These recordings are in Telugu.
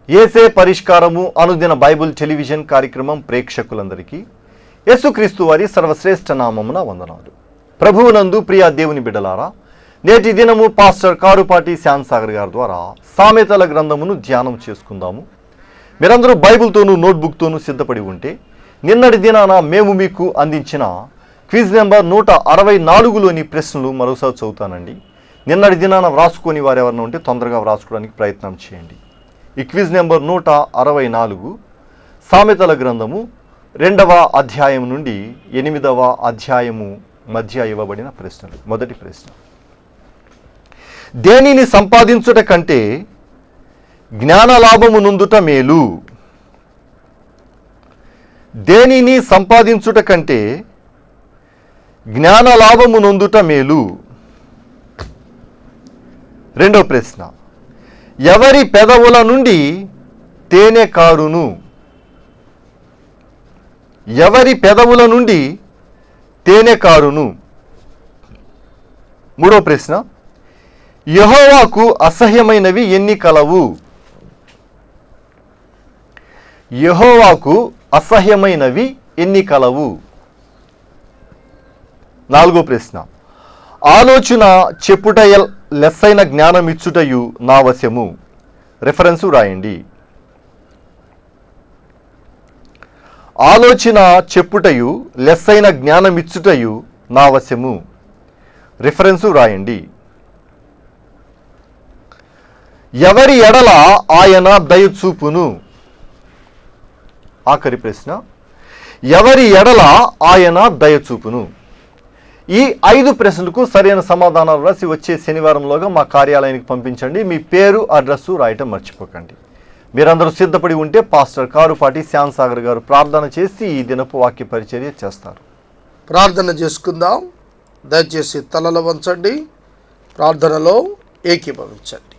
యేసే పరిష్కారము అనుదిన బైబిల్ టెలివిజన్ కార్యక్రమం ప్రేక్షకులందరికీ యేసుక్రీస్తు వారి సర్వశ్రేష్ఠ నామమున వందనాలు. ప్రభువునందు ప్రియ దేవుని బిడ్డలారా, నేటి దినము పాస్టర్ కారుపాటి శ్యామ్ సాగర్ గారి ద్వారా సామెతల గ్రంథమును ధ్యానం చేసుకుందాము. మీరందరూ బైబిల్తోనూ నోట్బుక్తోనూ సిద్ధపడి ఉంటే నిన్నటి దినాన మేము మీకు అందించిన క్విజ్ నెంబర్ 164లోని ప్రశ్నలు మరోసారి చదువుతానండి. నిన్నటి దినాన వ్రాసుకొని వారు ఎవరైనా ఉంటే తొందరగా వ్రాసుకోవడానికి ప్రయత్నం చేయండి. ఈ క్విజ్ నెంబర్ 164 సామెతల గ్రంథము 2వ అధ్యాయం నుండి 8వ అధ్యాయము మధ్య ఇవ్వబడిన ప్రశ్నలు. మొదటి ప్రశ్న: దేనిని సంపాదించుట కంటే జ్ఞానలాభము నొందుట మేలు? దేనిని సంపాదించుట కంటే జ్ఞానలాభము నొందుట మేలు? రెండవ ప్రశ్న: ఎవరి పెదవుల నుండి తేనె కారును? ఎవరి పెదవుల నుండి తేనె కారును? మూడో ప్రశ్న: యెహోవాకు అసహ్యమైనవి ఎన్ని కలవు? యెహోవాకు అసహ్యమైనవి ఎన్ని కలవు? నాలుగో ప్రశ్న: ఆలోచన చెప్పుట లెస్సైన జ్ఞానమిచ్చుటయు నా వశము. రెఫరెన్సు రాయండి. ఆలోచన చెప్పుటయు లెస్సైన జ్ఞానమిచ్చుటయు నా వశము. రిఫరెన్సు రాయండి. ఎవరి ఎడల ఆయన దయచూపును? ఆఖరి ప్రశ్న: ఎవరి ఎడల ఆయన దయచూపును? ఈ 5 ప్రశ్నలకు సరైన సమాధానాలు రాసి వచ్చే శనివారంలోగా మా కార్యాలయానికి పంపించండి. మీ పేరు, అడ్రస్సు రాయటం మర్చిపోకండి. మీరందరూ సిద్ధపడి ఉంటే పాస్టర్ కారుపాటి శ్యామ్ సాగర్ గారు ప్రార్థన చేసి ఈ దినపు వాక్య పరిచర్య చేస్తారు. ప్రార్థన చేసుకుందాం. దయచేసి తలలు వంచండి, ప్రార్థనలో ఏకీభవించండి.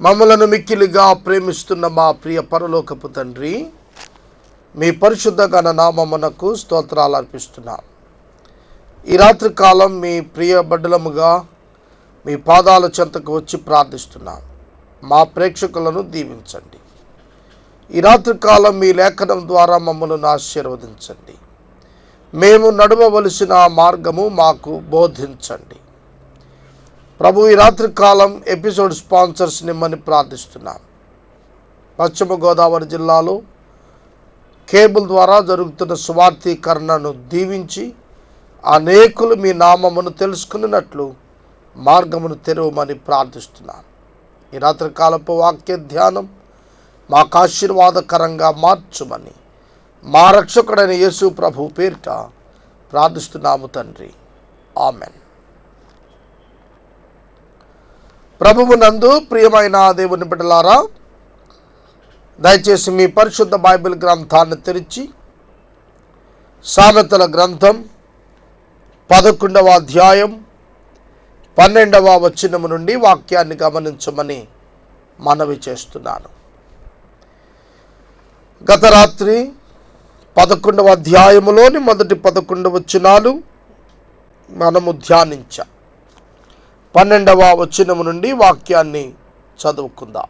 మమ్మలను మిక్కిలిగా ప్రేమిస్తున్న మా ప్రియ పరలోకపు తండ్రి, మీ పరిశుద్ధ ఘన నామమునకు స్తోత్రాలు అర్పిస్తున్నాం. ఈ రాత్రి కాలం మీ ప్రియ బిడ్డలముగా మీ పాదాల చెంతకు వచ్చి ప్రార్థిస్తున్నాం. మా ప్రేక్షకులను దీవించండి. ఈ రాత్రి కాలం మీ లేఖనం ద్వారా మమ్మల్ని ఆశీర్వదించండి. మేము నడవవలసిన మార్గము మాకు బోధించండి. ప్రభు, ఈ రాత్రి కాలం ఎపిసోడ్ స్పాన్సర్స్ నిమ్మని ప్రార్థిస్తున్నాం. పశ్చిమ గోదావరి జిల్లాలో కేబుల్ ద్వారా జరుగుతున్న సువార్థీకరణను దీవించి అనేకులు మీ నామమును తెలుసుకున్నట్లు మార్గమును తెరవమని ప్రార్థిస్తున్నాను. ఈ రాత్రి కాలపు వాక్య ధ్యానం మాకు ఆశీర్వాదకరంగా మార్చుమని మా రక్షకుడైన యేసు ప్రభు పేరిట ప్రార్థిస్తున్నాము తండ్రి, ఆమెన్. ప్రభువు నందు ప్రియమైన దేవుని బిడ్డలారా, దయచేసి మీ పరిశుద్ధ బైబిల్ గ్రంథాన్ని తెరిచి సామెతల గ్రంథం 11వ అధ్యాయం 12వ వచనము నుండి వాక్యాన్ని గమనించమని మనవి చేస్తున్నాను. గత రాత్రి 11వ అధ్యాయములోని మొదటి 11 వచనాలు మనము ధ్యానించాం. 12వ వచనము నుండి వాక్యాన్ని చదువుకుందాం.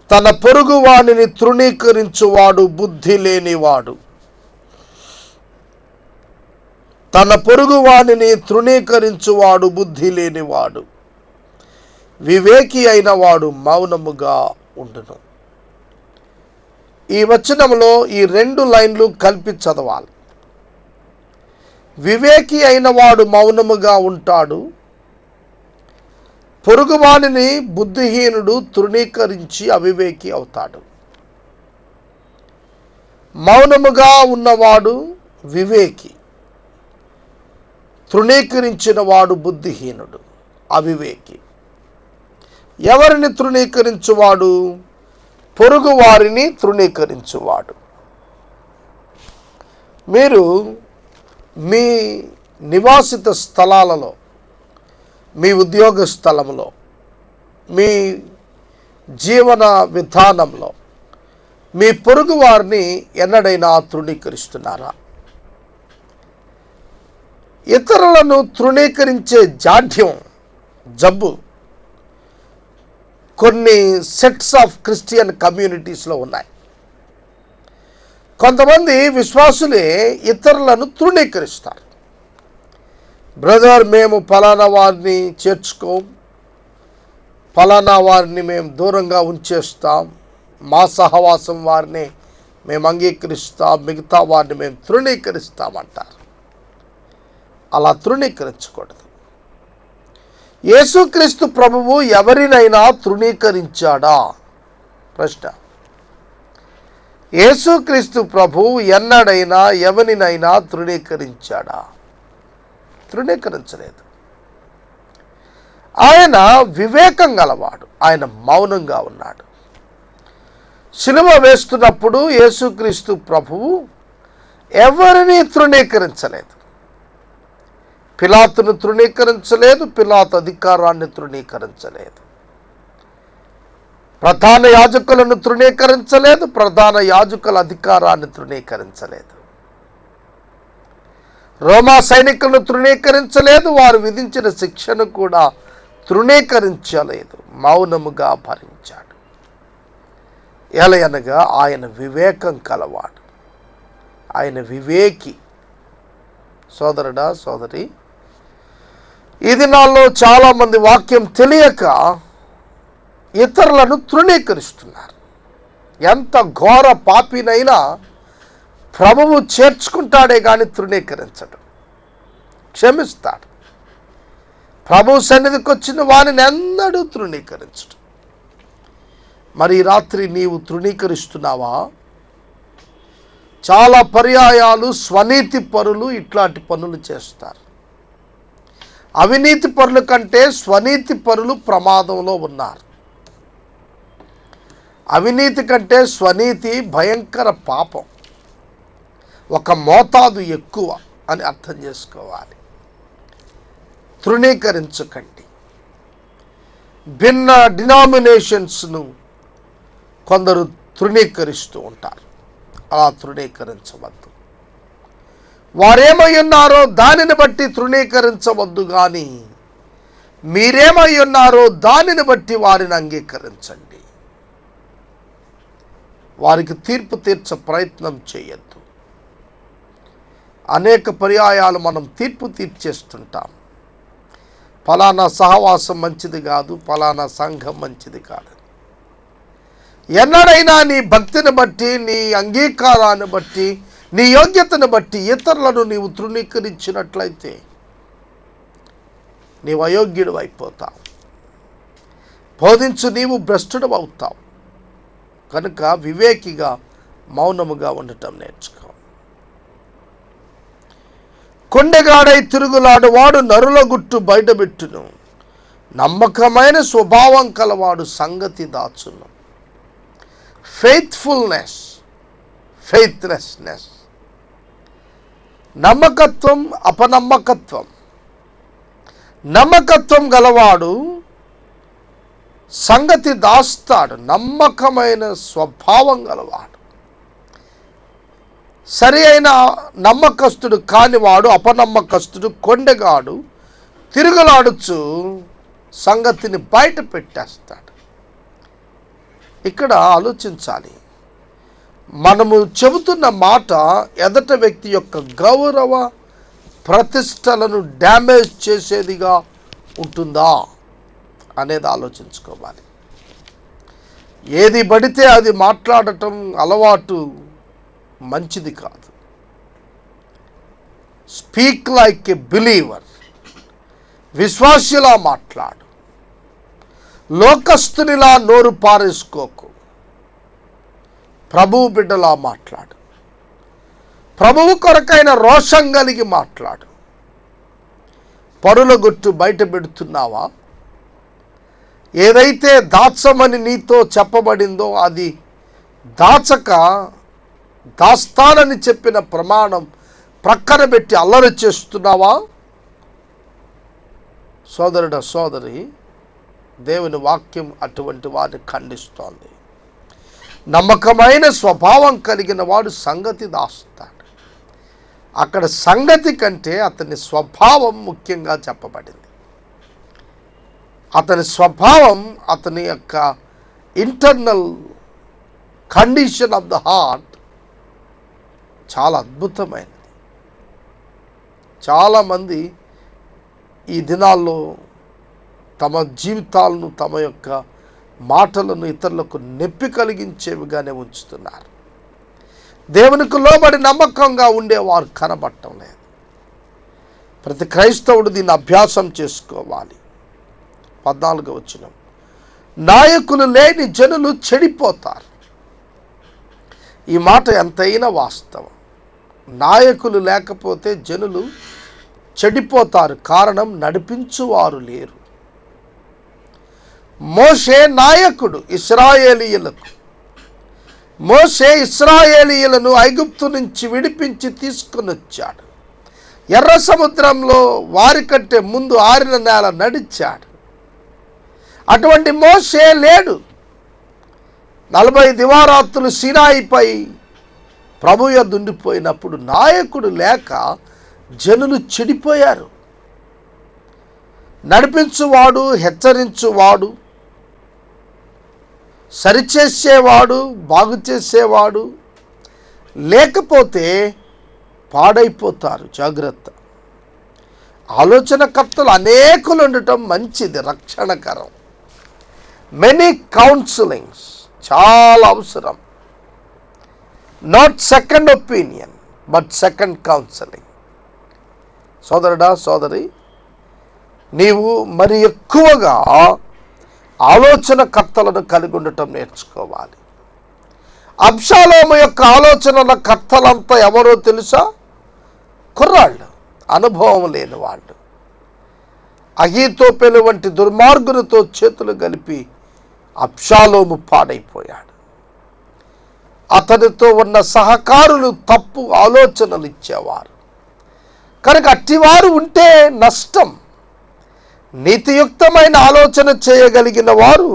తన పొరుగు వానిని తృణీకరించువాడు బుద్ధి లేనివాడు. తన పొరుగు వానిని తృణీకరించువాడు బుద్ధి లేనివాడు. వివేకి అయిన వాడు మౌనముగా ఉండును. ఈ వచనంలో ఈ 2 లైన్లు కలిపి చదవాలి. వివేకి అయిన వాడు మౌనముగా ఉంటాడు. పొరుగువానిని బుద్ధిహీనుడు తృణీకరించి అవివేకి అవుతాడు. మౌనముగా ఉన్నవాడు వివేకి, తృణీకరించిన వాడు బుద్ధిహీనుడు, అవివేకి. ఎవరిని తృణీకరించువాడు? పొరుగు వారిని తృణీకరించువాడు. మీరు మీ నివాసిత స్థలాలలో, మీ ఉద్యోగ స్థలంలో, మీ జీవన విధానంలో మీ పొరుగు వారిని ఎన్నడైనా తృణీకరిస్తున్నారా? ఇతరులను తృణీకరించే జాఢ్యం, జబ్బు కొన్ని సెట్స్ ఆఫ్ క్రిస్టియన్ కమ్యూనిటీస్లో ఉన్నాయి. కొంతమంది విశ్వాసులే ఇతరులను తృణీకరిస్తారు. బ్రదర్, మేము ఫలానా వారిని చేర్చుకోం, ఫలానా వారిని మేము దూరంగా ఉంచేస్తాం, మా సహవాసం వారిని మేము అంగీకరిస్తాం, మిగతా వారిని మేము తృణీకరిస్తామంటారు. అలా తృణీకరించకూడదు. యేసుక్రీస్తు ప్రభువు ఎవరినైనా తృణీకరించాడా? ప్రశ్న. యేసుక్రీస్తు ప్రభువు ఎన్నడైనా ఎవరినైనా తృణీకరించాడా? తృణీకరించలేదు. ఆయన వివేకం గలవాడు. ఆయన మౌనంగా ఉన్నాడు. శిలువ వేస్తున్నప్పుడు యేసుక్రీస్తు ప్రభువు ఎవరిని తృణీకరించలేదు. పిలాతును తృణీకరించలేదు, పిలాతు అధికారాన్ని తృణీకరించలేదు, ప్రధాన యాజకులను తృణీకరించలేదు, ప్రధాన యాజకుల అధికారాన్ని తృణీకరించలేదు, రోమా సైనికులను తృణీకరించలేదు, వారు విధించిన శిక్షను కూడా తృణీకరించలేదు, మౌనముగా భరించాడు. ఎలయనగా ఆయన వివేకం కలవాడు, ఆయన వివేకి. సోదరుడా, సోదరి, ఈ దినాల్లో చాలామంది వాక్యం తెలియక ఇతరులను తృణీకరిస్తున్నారు. ఎంత ఘోర పాపినైనా ప్రభువు చేర్చుకుంటాడే కానీ తృణీకరించడు, క్షమిస్తాడు. ప్రభు సన్నిధికి వచ్చిన వారిని ఎన్నడూ తృణీకరించడు. మరి ఈ రాత్రి నీవు తృణీకరిస్తున్నావా? చాలా పర్యాయాలు స్వనీతి పరులు ఇట్లాంటి పనులు చేస్తారు. అవినీతి పరుల కంటే స్వనీతి పరులు ప్రమాదంలో ఉన్నారు. అవినీతి కంటే స్వనీతి భయంకర పాపం, ఒక మోతాదు ఎక్కువ అని అర్థం చేసుకోవాలి. తృణీకరించకండి. భిన్న డినామినేషన్స్ను కొందరు తృణీకరిస్తూ ఉంటారు. అలా తృణీకరించవద్దు. వారేమై ఉన్నారో దానిని బట్టి తృణీకరించవద్దు, కానీ మీరేమై ఉన్నారో దానిని బట్టి వారిని అంగీకరించండి. వారికి తీర్పు తీర్చ ప్రయత్నం చేయొద్దు. అనేక పర్యాయాలు మనం తీర్పు తీర్చేస్తుంటాం. ఫలానా సహవాసం మంచిది కాదు, ఫలానా సంఘం మంచిది కాదు. ఎన్నడైనా నీ భక్తిని బట్టి, నీ అంగీకారాన్ని బట్టి, నీ యోగ్యతను బట్టి ఇతరులను నీవు తృణీకరించినట్లయితే నీవు అయోగ్యుడు అయిపోతావు. బోధించు నీవు భ్రష్టుడు అవుతావు. కనుక వివేకిగా మౌనముగా ఉండటం నేర్చుకో. కొండెగాడై తిరుగులాడు వాడు నరుల గుట్టు బయటబెట్టును, నమ్మకమైన స్వభావం కలవాడు సంగతి దాచును. ఫెయిత్లెస్నెస్, నమ్మకత్వం, అపనమ్మకత్వం. నమ్మకత్వం గలవాడు సంగతి దాస్తాడు. నమ్మకమైన స్వభావం గలవాడు, సరి అయిన నమ్మకస్తుడు కానివాడు, అపనమ్మకస్తుడు, కొండెగాడు తిరుగులాడుచు సంగతిని బయట పెట్టేస్తాడు. ఇక్కడ ఆలోచించాలి. మనము చెబుతున్న మాట ఎదట వ్యక్తి యొక్క గౌరవ ప్రతిష్టలను డ్యామేజ్ చేసేదిగా ఉంటుందా అనేది ఆలోచించుకోవాలి. ఏది పడితే అది మాట్లాడటం అలవాటు మంచిది కాదు. స్పీక్ లైక్ ఎ బిలీవర్, విశ్వాసిలా మాట్లాడు. లోకస్తునిలా నోరు పారేసుకోకు. ప్రభువు బిడ్డలా మాట్లాడు. ప్రభువు కొరకైన రోషం కలిగి మాట్లాడు. పరుల గుట్టు బయట పెడుతున్నావా? ఏదైతే దాచమని నీతో చెప్పబడిందో అది దాచక, దాస్తానని చెప్పిన ప్రమాణం ప్రక్కన పెట్టి అల్లరి చేస్తున్నావా? సోదరుడ, సోదరి, దేవుని వాక్యం అటువంటి వారిని ఖండిస్తోంది. నమ్మకమైన స్వభావం కలిగిన వాడు సంగతి దాస్తాడు. అక్కడ సంగతి కంటే అతని స్వభావం ముఖ్యంగా చెప్పబడింది. అతని స్వభావం, అతని యొక్క internal condition of the heart చాలా అద్భుతమైనది. చాలామంది ఈ దినాల్లో తమ జీవితాలను, తమ యొక్క మాటలను ఇతరులకు నొప్పి కలిగించేవిగానే ఉంచుతున్నారు. దేవునికి లోబడి నమ్మకంగా ఉండేవారు కనబడటం లేదు. ప్రతి క్రైస్తవుడు దీన్ని అభ్యాసం చేసుకోవాలి. 14వ వచనం, నాయకులు లేని జనులు చెడిపోతారు. ఈ మాట ఎంతైనా వాస్తవం. నాయకులు లేకపోతే జనులు చెడిపోతారు. కారణం, నడిపించువారు లేరు. మోషే నాయకుడు ఇశ్రాయేలీయులకు. మోషే ఇశ్రాయేలీయులను ఐగుప్తు నుంచి విడిపించి తీసుకుని వచ్చాడు. ఎర్ర సముద్రంలో వారికంటే ముందు ఆరిన నేల నడిచాడు. అటువంటి మోషే లేడు. 40 దివారాత్రులు సీనాయిపై ప్రభు యొద్ద ఉండిపోయినప్పుడు నాయకుడు లేక జనులు చెడిపోయారు. నడిపించువాడు, హెచ్చరించువాడు, సరిచేసేవాడు, బాగు చేసేవాడు లేకపోతే పాడైపోతారు. జాగ్రత్త. ఆలోచనకర్తలు అనేకులు ఉండటం మంచిది, రక్షణకరం. మెనీ కౌన్సిలింగ్స్ చాలా అవసరం. Not second opinion but second counselling. సోదరుడా, సోదరి, నీవు మరి ఎక్కువగా ఆలోచనకర్తలను కలిగి ఉండటం నేర్చుకోవాలి. అబ్షాలోము యొక్క ఆలోచనల కర్తలంతా ఎవరో తెలుసా? కుర్రాళ్ళు, అనుభవం లేని వాళ్ళు. అహీతోపెలు వంటి దుర్మార్గునితో చేతులు కలిపి అబ్షాలోము పాడైపోయాడు. అతనితో ఉన్న సహకారులు తప్పు ఆలోచనలు ఇచ్చేవారు. కనుక అట్టివారు ఉంటే నష్టం. నీతియుక్తమైన ఆలోచన చేయగలిగిన వారు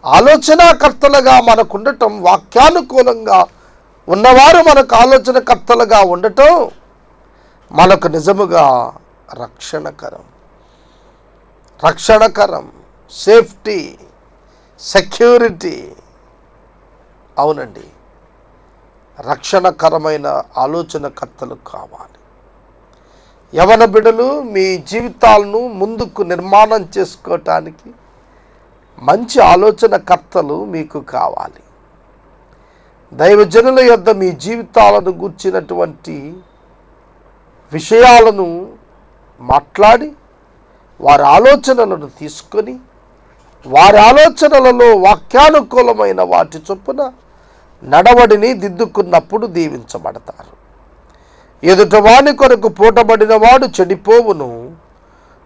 ఆలోచనాకర్తలుగా మనకుండటం, వాక్యానుకూలంగా ఉన్నవారు మనకు ఆలోచనకర్తలుగా ఉండటం మనకు నిజముగా రక్షణకరం, సేఫ్టీ, సెక్యూరిటీ. అవునండి, రక్షణకరమైన ఆలోచనకర్తలు కావాలి. యవన బిడ్డలు, మీ జీవితాలను ముందుకు నిర్మాణం చేసుకోవటానికి మంచి ఆలోచనకర్తలు మీకు కావాలి. దైవజనుల యొద్ద మీ జీవితాలను గూర్చినటువంటి విషయాలను మాట్లాడి వారి ఆలోచనలను తీసుకొని వారి ఆలోచనలలో వాక్యానుకూలమైన వాటి చొప్పున నడవడిని దిద్దుకున్నప్పుడు దీవించబడతారు. ఎదుట వాని కొరకు పూటబడిన వాడు చెడిపోవును,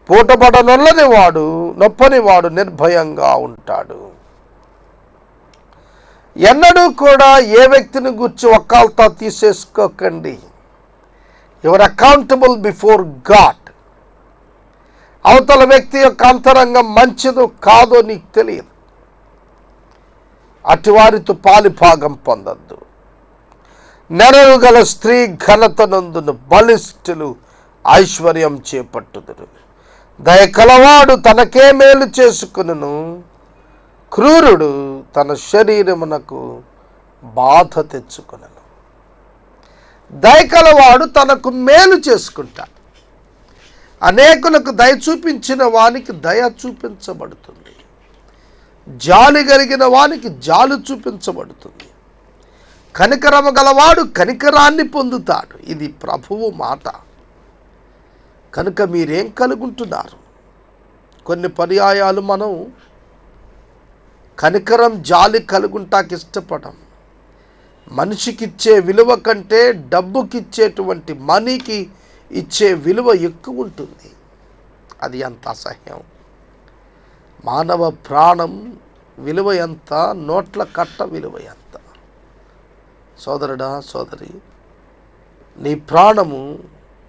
పూటబడనొల్లని వాడు, నొప్పని వాడు నిర్భయంగా ఉంటాడు. ఎన్నడూ కూడా ఏ వ్యక్తిని గూర్చి వకాల్తా తీసేసుకోకండి. Your accountable before God. అవతల వ్యక్తి యొక్క అంతరంగం మంచిదో కాదో నీకు తెలియదు. అటువారితో పాలిభాగం పొందద్దు. నెరవు గల స్త్రీ ఘనతనందును బలిష్ఠులు ఐశ్వర్యం చేపట్టుదురు. దయకలవాడు తనకే మేలు చేసుకును, క్రూరుడు తన శరీరమునకు బాధ తెచ్చుకును. దయకలవాడు తనకు మేలు చేసుకుంటాడు. అనేకులకు దయ చూపించిన వానికి దయ చూపించబడుతుంది. జాలి కలిగిన వానికి జాలి చూపించబడుతుంది. కనికరము గలవాడు కనికరాన్ని పొందుతాడు. ఇది ప్రభువు మాట. కనుక మీరేం కలుగుంటున్నారు? కొన్ని పర్యాయాలు మనం కనికరం, జాలి కలుగుంటాకి ఇష్టపడం. మనిషికిచ్చే విలువ కంటే డబ్బుకిచ్చేటువంటి మనీకి ఇచ్చే విలువ ఎక్కువ ఉంటుంది. అది ఎంత అసహ్యం! మానవ ప్రాణం విలువ ఎంత, నోట్ల కట్ట విలువ ఎంత? సోదరుడా, సోదరి, నీ ప్రాణము,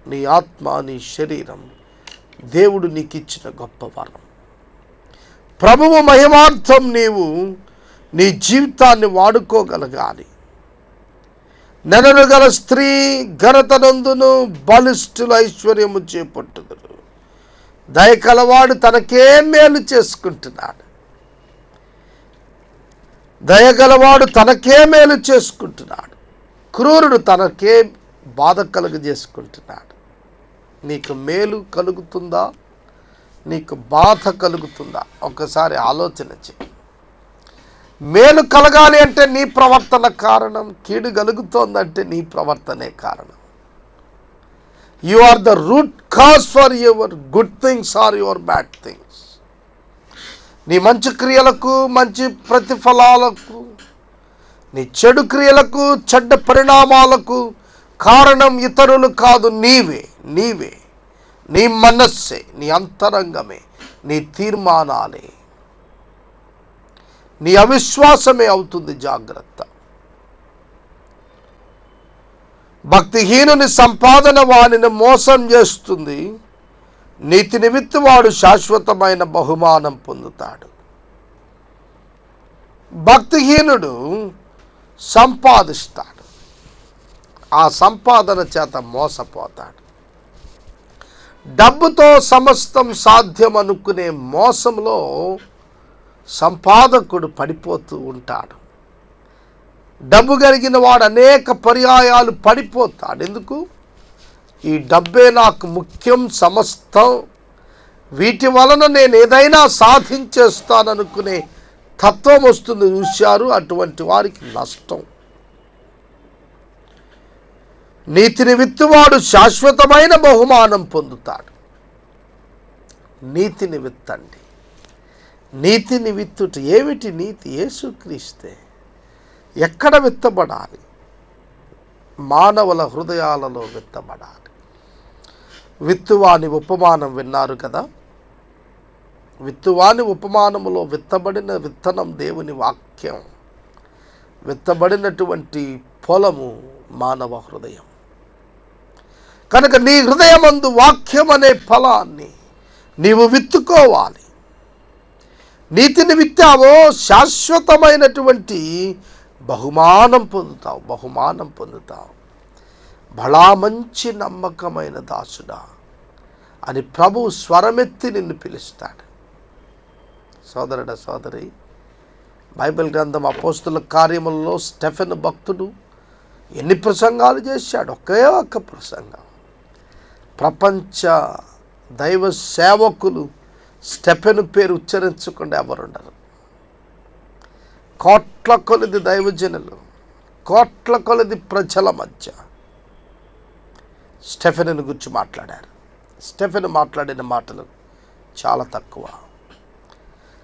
నీ ఆత్మ, నీ శరీరం దేవుడు నీకు ఇచ్చిన గొప్ప వరం. ప్రభువు మహిమార్థం నీవు నీ జీవితాన్ని వాడుకోగలగాలి. నెనరు గల స్త్రీ ఘనతనందును బలిష్ఠులు ఐశ్వర్యము చేపట్టుదురు. దయకలవాడు తనకే మేలు చేసుకుంటున్నాడు. దయగలవాడు తనకే మేలు చేసుకుంటున్నాడు, క్రూరుడు తనకే బాధ కలుగజేసుకుంటున్నాడు. నీకు మేలు కలుగుతుందా, నీకు బాధ కలుగుతుందా? ఒకసారి ఆలోచన చేయి. మేలు కలగాలి అంటే నీ ప్రవర్తన కారణం, కీడు కలుగుతోందంటే నీ ప్రవర్తనే కారణం. You are the root cause for your good things are your bad things. నీ మంచి క్రియలకు మంచి ప్రతిఫలాలకు, నీ చెడు క్రియలకు చెడ్డ పరిణామాలకు కారణం ఇతరులు కాదు, నీవే. నీ మనస్సే, నీ అంతరంగమే, నీ తీర్మానాలే, నీ అవిశ్వాసమే అవుతుంది. జాగ్రత్త. భక్తిహీనుని సంపాదన వానిని మోసం చేస్తుంది, నీతి నిమిత్తం వాడు శాశ్వతమైన బహుమానం పొందుతాడు. భక్తిహీనుడు సంపాదిస్తాడు, ఆ సంపాదన చేత మోసపోతాడు. డబ్బుతో సమస్తం సాధ్యం అనుకునే మోసంలో సంపాదకుడు పడిపోతూ ఉంటాడు. డబ్బు కలిగిన వాడు అనేక పర్యాయాలు పడిపోతాడు. ఎందుకు? ఈ డబ్బే నాకు ముఖ్యం, సమస్తం, వీటి వలన నేను ఏదైనా సాధించేస్తాననుకునే తత్వం వస్తుంది. చూశారు, అటువంటి వారికి నష్టం. నీతిని విత్తువాడు శాశ్వతమైన బహుమానం పొందుతాడు. నీతిని విత్తండి. నీతిని విత్తుట ఏమిటి? నీతి యేసుక్రీస్తే. ఎక్కడ విత్తబడాలి? మానవుల హృదయాలలో విత్తబడాలి. విత్తువాని ఉపమానం విన్నారు కదా. విత్తువాని ఉపమానములో విత్తబడిన విత్తనం దేవుని వాక్యం. విత్తబడినటువంటి పొలము మానవ హృదయం. కనుక నీ హృదయమందు వాక్యం అనే ఫలాన్ని నీవు విత్తుకోవాలి. నీతిని విత్తావో శాశ్వతమైనటువంటి బహుమానం పొందుతావు. బలా మంచి నమ్మకమైన దాసుడా అని ప్రభు స్వరమెత్తి నిన్ను పిలుస్తాడు. సోదరుడ, సోదరి, బైబిల్ గ్రంథం అపోస్తుల కార్యములలో స్టెఫెను భక్తుడు ఎన్ని ప్రసంగాలు చేశాడు? ఒకే ఒక్క ప్రసంగం. ప్రపంచ దైవ సేవకులు స్టెఫెను పేరు ఉచ్చరించకుండా ఎవరుండరు. కోట్ల కొలది దైవజనులు, కోట్ల కొలది ప్రజల మధ్య స్టెఫెనుని గురించి మాట్లాడారు. స్టెఫెను మాట్లాడిన మాటలు చాలా తక్కువ.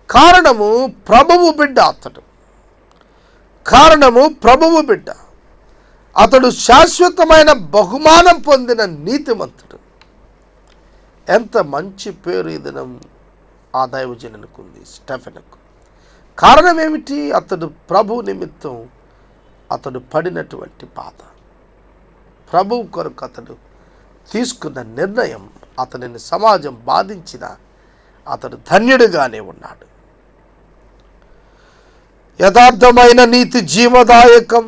కారణము ప్రభువు బిడ్డ అతడు. అతడు శాశ్వతమైన బహుమానం పొందిన నీతిమంతుడు. ఎంత మంచి పేరు ఈ దినం ఆ దైవజనునికి ఉంది, స్టెఫెనుకు. కారణం ఏమిటి? అతడు ప్రభు నిమిత్తం అతడు పడినటువంటి బాధ, ప్రభు కొరకు అతడు తీసుకున్న నిర్ణయం అతనిని సమాజం బాధించిన అతడు ధన్యుడిగానే ఉన్నాడు. యథార్థమైన నీతి జీవదాయకం.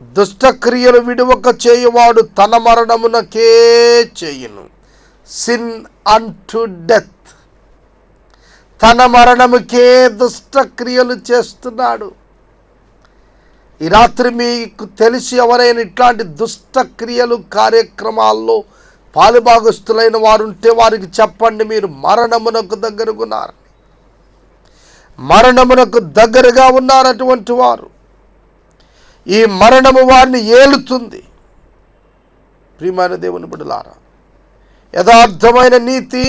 దుష్టక్రియలు విడువక చేయువాడు తన మరణమునకే చేయును. సిన్ అంటు డెత్. తన మరణముకే దుష్టక్రియలు చేస్తున్నాడు. ఈ రాత్రి మీకు తెలిసి ఎవరైనా ఇట్లాంటి దుష్టక్రియలు కార్యక్రమాల్లో పాలుభాగస్తులైన వారు ఉంటే వారికి చెప్పండి, మీరు మరణమునకు దగ్గరగున్నారు. మరణమునకు దగ్గరగా ఉన్నారు అటువంటి వారు. ఈ మరణము వారిని ఏలుతుంది. ప్రియమైన దేవుని బిడ్డలారా, యథార్థమైన నీతి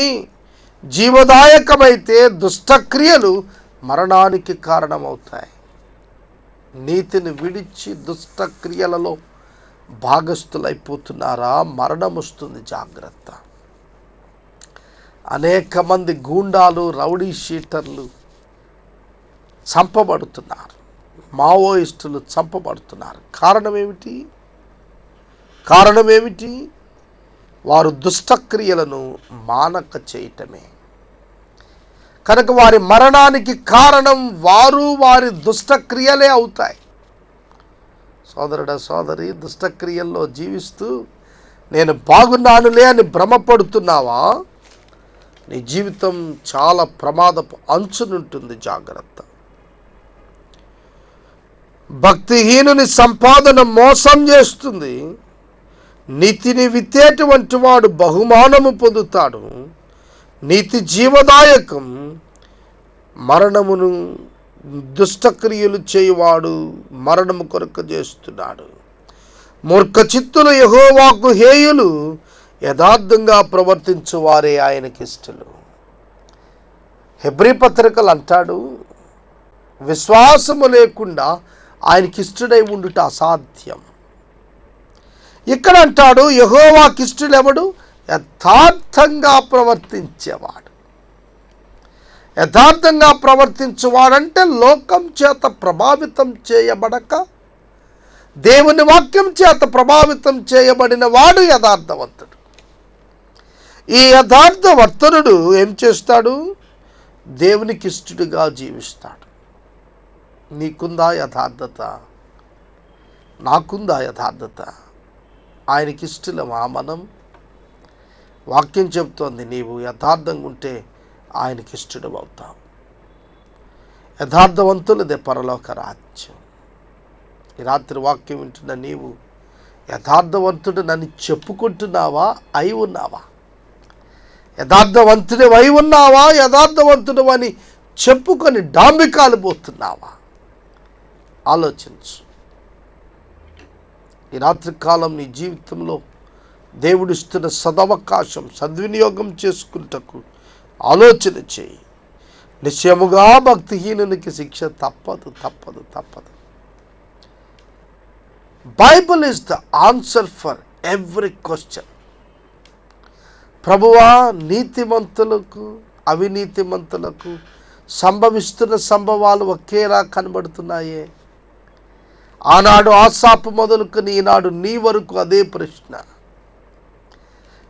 జీవదాయకమైతే దుష్టక్రియలు మరణానికి కారణమవుతాయి. నీతిని విడిచి దుష్టక్రియలలో భాగస్థులైపోతున్నారా? మరణం వస్తుంది. జాగ్రత్త. అనేక మంది గూండాలు, రౌడీ షీటర్లు చంపబడుతున్నారు. మావోయిస్టులు చంపబడుతున్నారు. కారణం ఏమిటి? వారు దుష్టక్రియలను మానక చేయటమే. కనుక వారి మరణానికి కారణం వారి దుష్టక్రియలే అవుతాయి. సోదరుడా, సోదరి, దుష్టక్రియల్లో జీవిస్తూ నేను బాగున్నానులే అని భ్రమపడుతున్నావా? నీ జీవితం చాలా ప్రమాదపు అంచునుంటుంది. జాగ్రత్త. భక్తిహీనుని సంపాదన మోసం చేస్తుంది. నీతిని విత్తేటువంటి వాడు బహుమానము పొందుతాడు. నీతి జీవదాయకం, మరణమును దుష్టక్రియలు చేయువాడు మరణము కొరకు చేస్తున్నాడు. మూర్ఖ చిత్తులు యెహోవాకు హేయులు, యథార్థంగా ప్రవర్తించు వారే ఆయనకిష్టలు. హెబ్రీ పత్రికలు అంటాడు, విశ్వాసము లేకుండా ఆయనకిష్టుడై ఉండుట అసాధ్యం. ఇక్కడ అంటాడు, యెహోవాకిష్టుడెవడు? యథార్థంగా ప్రవర్తించేవాడు. యథార్థంగా ప్రవర్తించేవాడంటే లోకం చేత ప్రభావితం చేయబడక దేవుని వాక్యం చేత ప్రభావితం చేయబడిన వాడు యథార్థవంతుడు. ఈ యథార్థవర్తనుడు ఏం చేస్తాడు? దేవునికి ఇష్టడుగా జీవిస్తాడు. నీకుందా యథార్థత? నాకుందా యథార్థత? ఆయనకి ఇష్టలమా మనం? వాక్యం చెబుతోంది, నీవు యథార్థంగా ఉంటే ఆయనకి ఇష్టడు అవుతావు. యథార్థవంతులదే పరలోక రాజ్యం. ఈ రాత్రి వాక్యం వింటున్న నీవు యథార్థవంతుడు నన్ను చెప్పుకుంటున్నావా? అయి ఉన్నావా? యథార్థవంతుడు అయి ఉన్నావా? యథార్థవంతుడు అని చెప్పుకొని డాంబికాలు పోతున్నావా? ఆలోచించు. ఈ రాత్రి కాలం నీ జీవితంలో దేవుడిస్తున్న సదవకాశం సద్వినియోగం చేసుకుంటకు ఆలోచన చేయి. నిశ్చయముగా భక్తిహీనునికి శిక్ష తప్పదు, తప్పదు, తప్పదు. Bible is the answer for every question. ప్రభువా, నీతిమంతులకు అవినీతిమంతులకు సంభవిస్తున్న సంభవాలు ఒకేలా కనబడుతున్నాయే. ఆనాడు ఆసాపు మొదలుకొని ఈనాడు నీ వరకు అదే ప్రశ్న.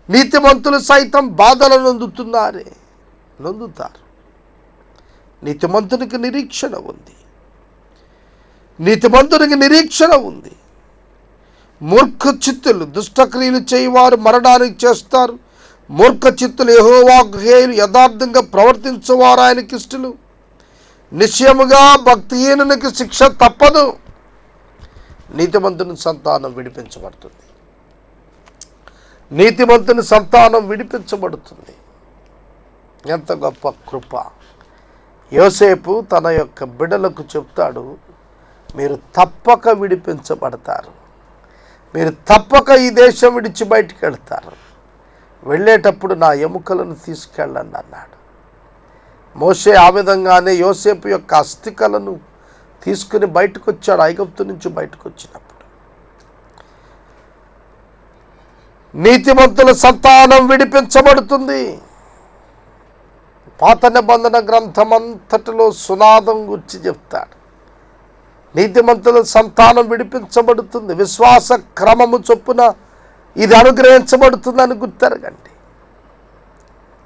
నీతిమంతులు సైతం బాధలు నొందుతారు. నీతిమంతునికి నిరీక్షణ ఉంది. నీతిమంతునికి నిరీక్షణ ఉంది. మూర్ఖ చిత్తులు దుష్టక్రియలు చేయవారు మరణానికి చేస్తారు. మూర్ఖ చిత్తులు యెహోవాకు హేయులు, యథార్థంగా ప్రవర్తించేవారు ఆయనకి ఇష్టలు. నిశ్చయముగా భక్తిహీనునికి శిక్ష తప్పదు. నీతిమంతుని సంతానం విడిపించబడుతుంది. నీతిమంతుని సంతానం విడిపించబడుతుంది. ఎంత గొప్ప కృప! యోసేపు తన యొక్క బిడ్డలకు చెప్తాడు, మీరు తప్పక విడిపించబడతారు. మీరు తప్పక ఈ దేశం విడిచి బయటికి వెళ్తారు. వెళ్ళేటప్పుడు నా ఎముకలను తీసుకెళ్ళండి అన్నాడు. మోషే ఆ విధంగానే యోసేపు యొక్క అస్థికలను తీసుకుని బయటకు వచ్చాడు. ఐగుప్తు నుంచి బయటకు వచ్చినప్పుడు నీతిమంతుల సంతానం విడిపించబడుతుంది. పాత నిబంధన గ్రంథమంతటిలో సునాదం గురించి చెప్తాడు. నీతిమంతుల సంతానం విడిపించబడుతుంది. విశ్వాస క్రమము చొప్పున ఇది అనుగ్రహించబడుతుందని గుర్తెరగండి.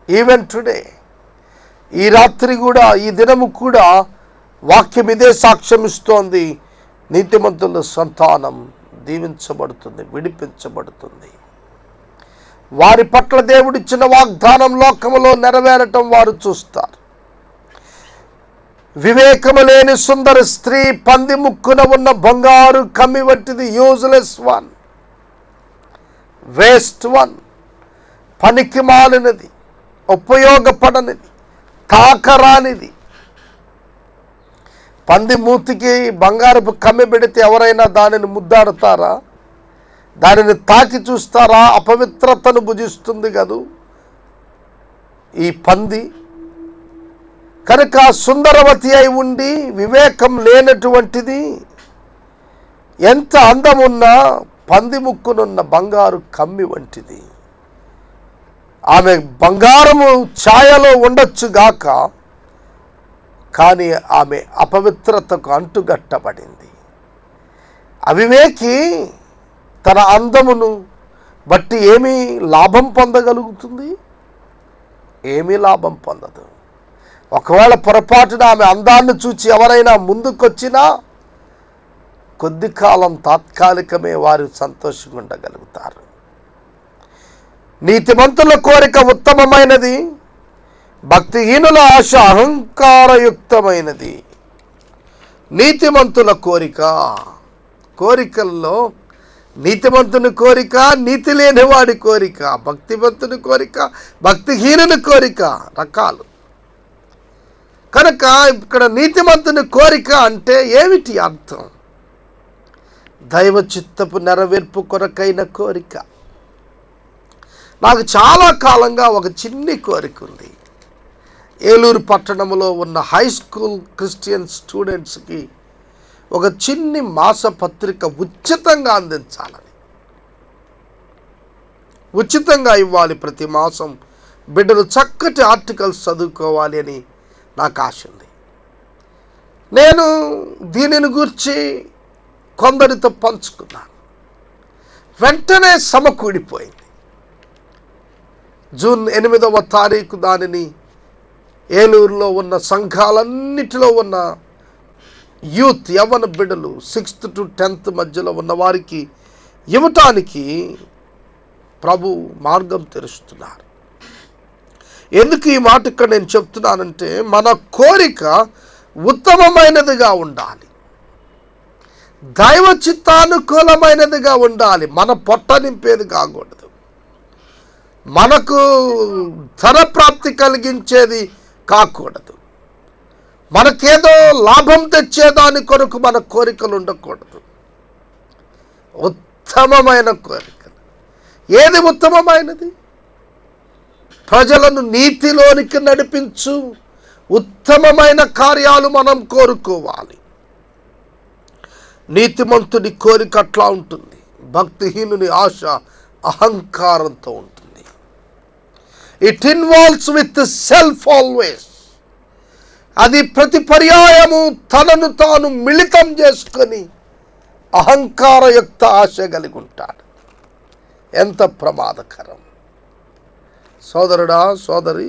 ఈవెన్ టుడే, ఈ రాత్రి కూడా, ఈ దినము కూడా వాక్యం ఇదే సాక్ష్యం ఇస్తోంది. నీతిమంతుల సంతానం దీవించబడుతుంది, విడిపించబడుతుంది. వారి పట్ల దేవుడిచ్చిన వాగ్దానం లోకములో నెరవేరటం వారు చూస్తారు. వివేకము లేని సుందర స్త్రీ పంది ముక్కున ఉన్న బంగారు కమ్మి వంటిది. యూజ్లెస్ వన్, వేస్ట్ వన్, పనికి మాలినది, ఉపయోగపడనిది, తాకరానిది. పంది మూతికి బంగారపు కమ్మి పెడితే ఎవరైనా దానిని ముద్దాడుతారా? దానిని తాకి చూస్తారా? అపవిత్రతను భుజిస్తుంది కదూ ఈ పంది. కనుక సుందరవతి అయి ఉండి వివేకం లేనటువంటిది ఎంత అందమున్నా పంది ముక్కునున్న బంగారు కమ్మి వంటిది. ఆమె బంగారము ఛాయలో ఉండొచ్చుగాక, కానీ ఆమె అపవిత్రతకు అంటుగట్టబడింది. అవివేకి తన అందమును బట్టి ఏమీ లాభం పొందగలుగుతుంది? ఏమీ లాభం పొందదు. ఒకవేళ పొరపాటున ఆమె అందాన్ని చూచి ఎవరైనా ముందుకొచ్చినా కొద్ది కాలం తాత్కాలికమే వారు సంతోషంగా ఉండగలుగుతారు. నీతిమంతుల కోరిక ఉత్తమమైనది, భక్తిహీనుల ఆశ అహంకారయుక్తమైనది. నీతిమంతుల కోరిక. కోరికల్లో నీతిమంతుని కోరిక, నీతి లేనివాడి కోరిక, భక్తివంతుని కోరిక, భక్తిహీనుని కోరిక, రకాలు. కనుక ఇక్కడ నీతిమంతుని కోరిక అంటే ఏమిటి అర్థం? దైవ చిత్తపు నెరవేర్పు కొరకైన కోరిక. నాకు చాలా కాలంగా ఒక చిన్ని కోరిక ఉంది. ఏలూరు పట్టణంలో ఉన్న హై స్కూల్ క్రిస్టియన్ స్టూడెంట్స్కి ఒక చిన్ని మాసపత్రిక ఉచితంగా అందించాలని, ఉచితంగా ఇవ్వాలి. ప్రతి మాసం బిడ్డలు చక్కటి ఆర్టికల్స్ చదువుకోవాలి అని నాకు ఆశ ఉంది. నేను దీనిని గురించి కొందరితో పంచుకున్నాను. వెంటనే సమకూడిపోయింది. జూన్ 8వ తారీఖు దానిని ఏలూరులో ఉన్న సంఘాలన్నిటిలో ఉన్న యూత్, యవ్వన బిడ్డలు 6th to 10th మధ్యలో ఉన్న వారికి ఇవ్వటానికి ప్రభు మార్గం తెరుస్తున్నారు. ఎందుకు ఈ మాట ఇక్కడ నేను చెప్తున్నానంటే, మన కోరిక ఉత్తమమైనదిగా ఉండాలి, దైవ చిత్తానుకూలమైనదిగా ఉండాలి. మన పొట్ట నింపేది కాకూడదు, మనకు ధన ప్రాప్తి కలిగించేది కాకూడదు, మనకేదో లాభం తెచ్చేదాని కొరకు మన కోరికలు ఉండకూడదు. ఉత్తమమైన కోరికలు. ఏది ఉత్తమమైనది? ప్రజలను నీతిలోనికి నడిపించు ఉత్తమమైన కార్యాలు మనం కోరుకోవాలి. నీతిమంతుడి కోరిక అట్లా ఉంటుంది. భక్తిహీనుని ఆశ అహంకారంతో ఉంటుంది. It involves with self always. అది ప్రతి పర్యాయము తనను తాను మిళితం చేసుకొని అహంకారయుక్త ఆశ కలిగి ఉంటాడు. ఎంత ప్రమాదకరం! సోదరుడా, సోదరి,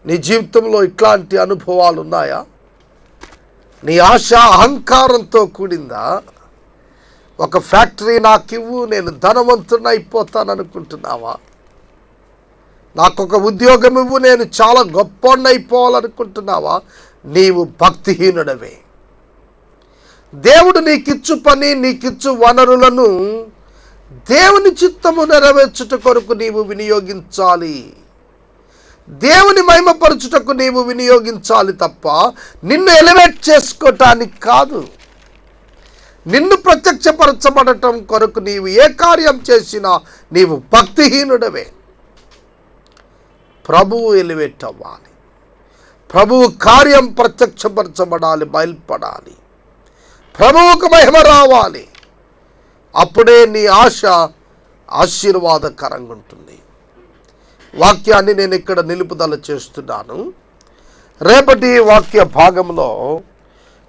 నీ జీవితంలో ఇట్లాంటి అనుభవాలు ఉన్నాయా? నీ ఆశ అహంకారంతో కూడిందా? ఒక ఫ్యాక్టరీ నాకివ్వు, నేను ధనవంతుని అయిపోతాను అనుకుంటున్నావా? నాకొక ఉద్యోగం ఇవ్వు, నేను చాలా గొప్పవాడిని అయిపోవాలనుకుంటున్నావా? నీవు భక్తిహీనుడవే. దేవుడు నీకిచ్చు పని, నీకిచ్చు వనరులను దేవుని చిత్తము నెరవేర్చుట కొరకు నీవు వినియోగించాలి. దేవుని మహిమపరచుటకు నీవు వినియోగించాలి తప్ప నిన్ను ఎలివేట్ చేసుకోవటానికి కాదు. నిన్ను ప్రత్యక్షపరచబడటం కొరకు నీవు ఏ కార్యం చేసినా నీవు భక్తిహీనుడవే. ప్రభువు ఎలివేట్ అవ్వాలి, ప్రభువు కార్యం ప్రత్యక్షపరచబడాలి, బయలుపడాలి, ప్రభువుకు మహిమ రావాలి. అప్పుడే నీ ఆశ ఆశీర్వాదకరంగా ఉంటుంది. వాక్యాన్ని నేను ఇక్కడ నిలుపుదల చేస్తున్నాను. రేపటి వాక్య భాగంలో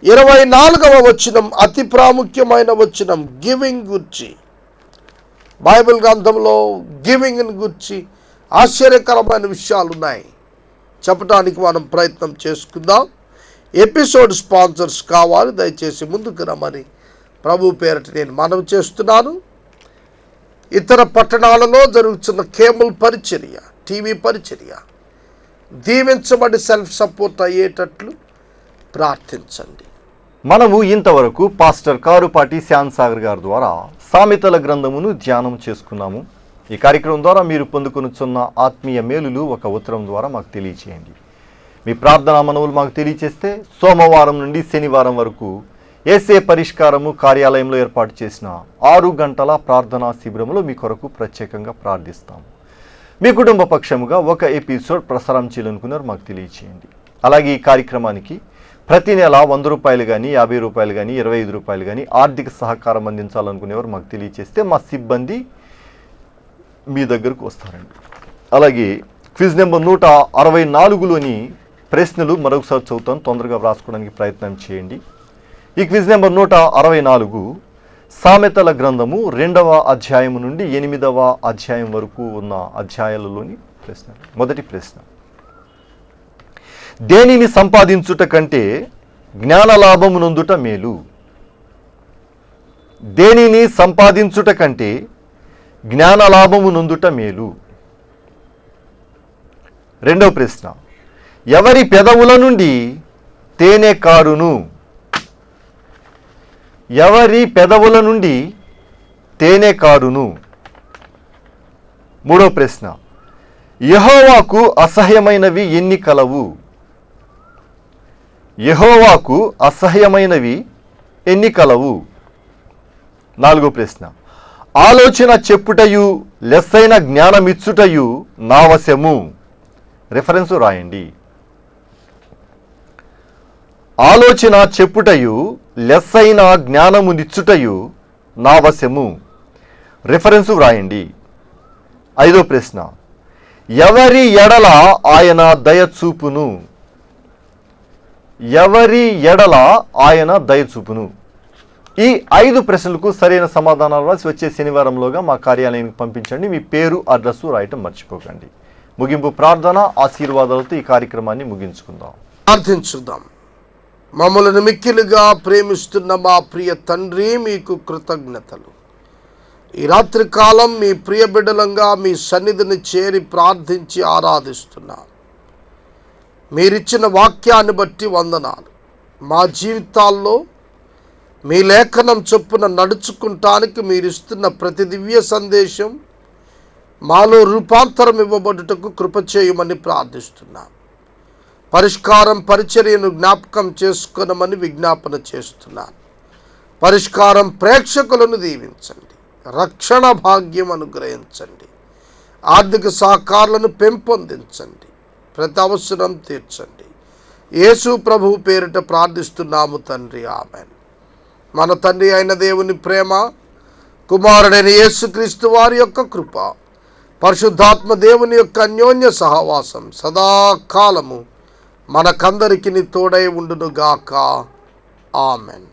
24వ వచనం అతి ప్రాముఖ్యమైన వచనం, గివింగ్ గురించి. బైబిల్ గ్రంథంలో గివింగ్ని గురించి ఆశ్చర్యకరమైన విషయాలు ఉన్నాయి. చెప్పడానికి మనం ప్రయత్నం చేసుకుందాం. ఎపిసోడ్ స్పాన్సర్స్ కావాలి, దయచేసి ముందుకు రమ్మని ప్రభు పేరట నేను మనవి చేస్తున్నాను. ఇతర పట్టణాలలో జరుగుతున్న కేబుల్ పరిచర్య, టీవీ పరిచర్య దీవించబడి సెల్ఫ్ సపోర్ట్ అయ్యేటట్లు ప్రార్థించండి. మనము ఇంతవరకు పాస్టర్ కారుపాటి శ్యాన్సాగర్ గారి ద్వారా సామెతల గ్రంథమును ధ్యానం చేసుకున్నాము. ఈ కార్యక్రమం ద్వారా మీరు పొందుకొనుచున్న ఆత్మీయ మేలులు ఒక ఉత్తరం ద్వారా మాకు తెలియచేయండి. మీ ప్రార్థనా మనవులు మాకు తెలియచేస్తే సోమవారం నుండి శనివారం వరకు ఏసే పరిష్కారము కార్యాలయంలో ఏర్పాటు చేసిన 6 గంటల ప్రార్థనా శిబిరంలో మీ కొరకు ప్రత్యేకంగా ప్రార్థిస్తాము. మీ కుటుంబ పక్షముగా ఒక ఎపిసోడ్ ప్రసారం చేయాలనుకున్నారు మాకు తెలియచేయండి. అలాగే ఈ కార్యక్రమానికి ప్రతి నెల 100 రూపాయలు కానీ, 50 రూపాయలు కానీ, 25 రూపాయలు కానీ ఆర్థిక సహకారం అందించాలనుకునేవారు మాకు తెలియచేస్తే మా సిబ్బంది మీ దగ్గరకు వస్తారండి. అలాగే క్విజ్ నెంబర్ 164లోని ప్రశ్నలు మరొకసారి చదువుతాను, తొందరగా వ్రాసుకోవడానికి ప్రయత్నం చేయండి. ఈ క్విజ్ నెంబర్ 164 సామెతల గ్రంథము 2వ అధ్యాయం నుండి 8వ అధ్యాయం వరకు ఉన్న అధ్యాయాలలోని ప్రశ్న. మొదటి ప్రశ్న, దేనిని సంపాదించుట కంటే జ్ఞాన లాభము నొందుట మేలు? దేనిని సంపాదించుట కంటే జ్ఞాన లాభము నొందుట మేలు? రెండవ ప్రశ్న, ఎవరి పెదవుల నుండి తేనె కారును? ఎవరి పెదవుల నుండి తేనె కారును? మూడో ప్రశ్న, యెహోవాకు అసహ్యమైనవి ఎన్ని కలవు? యెహోవాకు అసహ్యమైనవి ఎన్ని కలవు? నాలుగో ప్రశ్న, ఆలోచన చెప్పుటయు లెస్సైన జ్ఞానమిచ్చుటయు నా వశము. రిఫరెన్సు రాయండి. ఆలోచన చెప్పుటయు లెస్సైన జ్ఞానమునిచ్చుటయు నా వశము. రిఫరెన్సు వ్రాయండి. ఐదో ప్రశ్న, ఎవరి ఎడల ఆయన దయచూపును? ఎవరి ఎడల ఆయన దయచూపును? ఈ 5 ప్రశ్నలకు సరైన సమాధానాలు రాసి వచ్చే శనివారంలోగా మా కార్యాలయానికి పంపించండి. మీ పేరు, అడ్రస్సు రాయటం మర్చిపోకండి. ముగింపు ప్రార్థన ఆశీర్వాదాలతో ఈ కార్యక్రమాన్ని ముగించుకుందాం. ప్రార్థించుదాం. మమ్మల్ని మిక్కిలుగా ప్రేమిస్తున్న మా ప్రియ తండ్రి, మీకు కృతజ్ఞతలు. ఈ రాత్రి కాలం మీ ప్రియ బిడ్డలంగా మీ సన్నిధిని చేరి ప్రార్థించి ఆరాధిస్తున్నాం. మీరిచ్చిన వాక్యాన్ని బట్టి వందనాలు. మా జీవితాల్లో మీ లేఖనం చొప్పున నడుచుకుంటానికి మీరిస్తున్న ప్రతి దివ్య సందేశం మాలో రూపాంతరం ఇవ్వబడుటకు కృప చేయమని ప్రార్థిస్తున్నాం. పరిష్కారం పరిచర్యను జ్ఞాపకం చేసుకొనమని విజ్ఞాపన చేస్తున్నాను. పరిష్కారం ప్రేక్షకులను దీవించండి. రక్షణ భాగ్యం అనుగ్రహించండి. ఆర్థిక సహకారాలను పెంపొందించండి. ప్రతి అవసరం తీర్చండి. యేసు ప్రభువు పేరిట ప్రార్థిస్తున్నాము తండ్రి, ఆమేన్. మన తండ్రి అయిన దేవుని ప్రేమ, కుమారుడైన యేసుక్రీస్తు వారి యొక్క కృప, పరిశుద్ధాత్మ దేవుని యొక్క అన్యోన్య సహవాసం సదాకాలము మనకందరికి తోడై ఉండునుగాక. ఆమెన్.